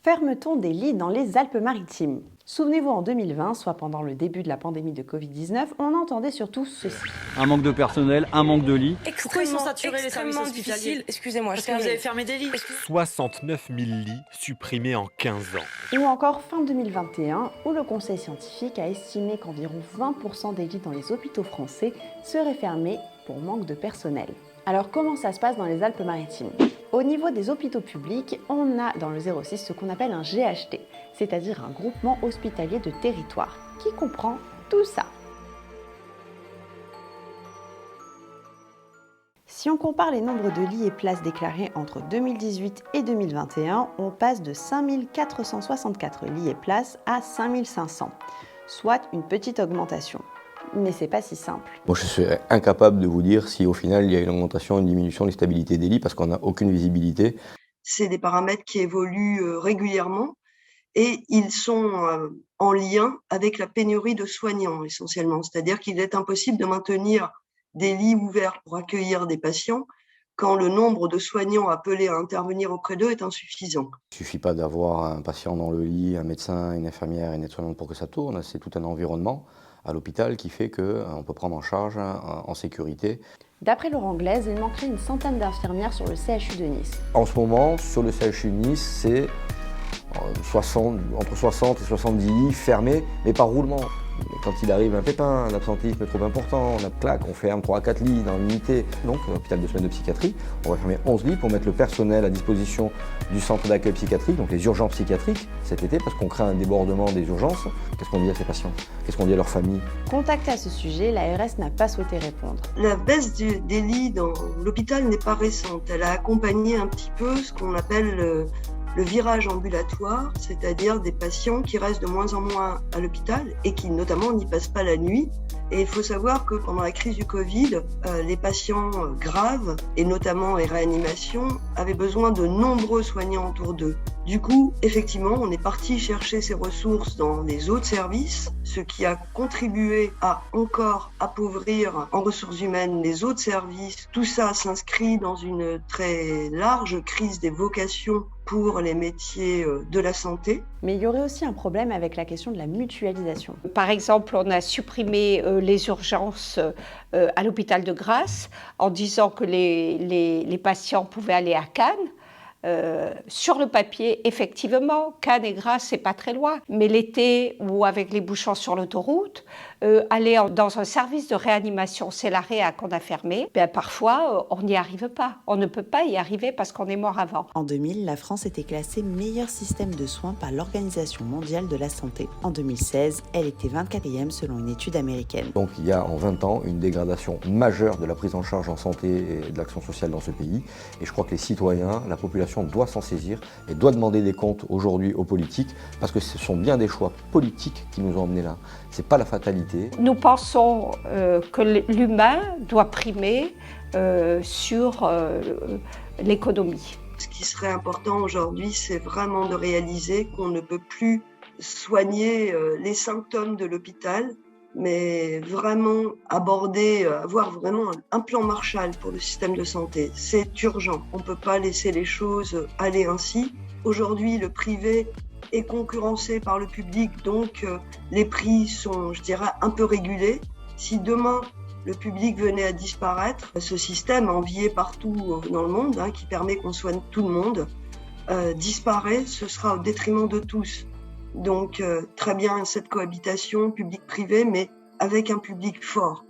Ferme-t-on des lits dans les Alpes-Maritimes ? Souvenez-vous, en 2020, soit pendant le début de la pandémie de Covid-19, on entendait surtout ceci. Un manque de personnel, un manque de lits. Pourquoi ils sont saturés les services hospitaliers ? Excusez-moi, Parce que vous avez fermé des lits. 69 000 lits supprimés en 15 ans. Ou encore fin 2021, où le Conseil scientifique a estimé qu'environ 20% des lits dans les hôpitaux français seraient fermés pour manque de personnel. Alors comment ça se passe dans les Alpes-Maritimes ? Au niveau des hôpitaux publics, on a dans le 06 ce qu'on appelle un GHT, c'est-à-dire un groupement hospitalier de territoire, qui comprend tout ça. Si on compare les nombres de lits et places déclarés entre 2018 et 2021, on passe de 5 464 lits et places à 5 500, soit une petite augmentation. Mais c'est pas si simple. Moi, je serais incapable de vous dire si au final il y a une augmentation, une diminution de stabilité des lits parce qu'on n'a aucune visibilité. C'est des paramètres qui évoluent régulièrement et ils sont en lien avec la pénurie de soignants essentiellement. C'est-à-dire qu'il est impossible de maintenir des lits ouverts pour accueillir des patients quand le nombre de soignants appelés à intervenir auprès d'eux est insuffisant. Il ne suffit pas d'avoir un patient dans le lit, un médecin, une infirmière, une aide-soignante pour que ça tourne. C'est tout un environnement à l'hôpital qui fait qu'on peut prendre en charge en sécurité. D'après Laurent Glaise, il manquerait une centaine d'infirmières sur le CHU de Nice. En ce moment, sur le CHU de Nice, c'est entre 60 et 70 lits fermés, mais par roulement. Quand il arrive un pépin, un absentéisme trop important, on ferme 3 à 4 lits dans l'unité. Donc, l'hôpital de semaine de psychiatrie, on va fermer 11 lits pour mettre le personnel à disposition du centre d'accueil psychiatrique, donc les urgences psychiatriques, cet été, parce qu'on craint un débordement des urgences. Qu'est-ce qu'on dit à ces patients ? Qu'est-ce qu'on dit à leurs familles ? Contacté à ce sujet, l'ARS n'a pas souhaité répondre. La baisse des lits dans l'hôpital n'est pas récente. Elle a accompagné un petit peu ce qu'on appelle le virage ambulatoire, c'est-à-dire des patients qui restent de moins en moins à l'hôpital et qui notamment n'y passent pas la nuit. Et il faut savoir que pendant la crise du Covid, les patients graves, et notamment les réanimations, avaient besoin de nombreux soignants autour d'eux. Du coup, effectivement, on est parti chercher ces ressources dans les autres services, ce qui a contribué à encore appauvrir en ressources humaines les autres services. Tout ça s'inscrit dans une très large crise des vocations pour les métiers de la santé. Mais il y aurait aussi un problème avec la question de la mutualisation. Par exemple, on a supprimé les urgences à l'hôpital de Grasse en disant que les patients pouvaient aller à Cannes. Sur le papier, effectivement, Cannes et Grasse, c'est pas très loin. Mais l'été, ou avec les bouchons sur l'autoroute, aller dans un service de réanimation, c'est la réa qu'on a fermé, parfois, on n'y arrive pas. On ne peut pas y arriver parce qu'on est mort avant. En 2000, la France était classée meilleur système de soins par l'Organisation mondiale de la santé. En 2016, elle était 24e selon une étude américaine. Donc il y a en 20 ans une dégradation majeure de la prise en charge en santé et de l'action sociale dans ce pays. Et je crois que les citoyens, la population doit s'en saisir et doit demander des comptes aujourd'hui aux politiques parce que ce sont bien des choix politiques qui nous ont emmenés là. C'est pas la fatalité. Nous pensons que l'humain doit primer sur l'économie. Ce qui serait important aujourd'hui, c'est vraiment de réaliser qu'on ne peut plus soigner les symptômes de l'hôpital, mais vraiment avoir vraiment un plan Marshall pour le système de santé. C'est urgent. On ne peut pas laisser les choses aller ainsi. Aujourd'hui, le privé est concurrencé par le public, donc les prix sont, je dirais, un peu régulés. Si demain, le public venait à disparaître, ce système envié partout dans le monde, qui permet qu'on soigne tout le monde, disparaît, ce sera au détriment de tous. Donc, très bien cette cohabitation public-privé, mais avec un public fort.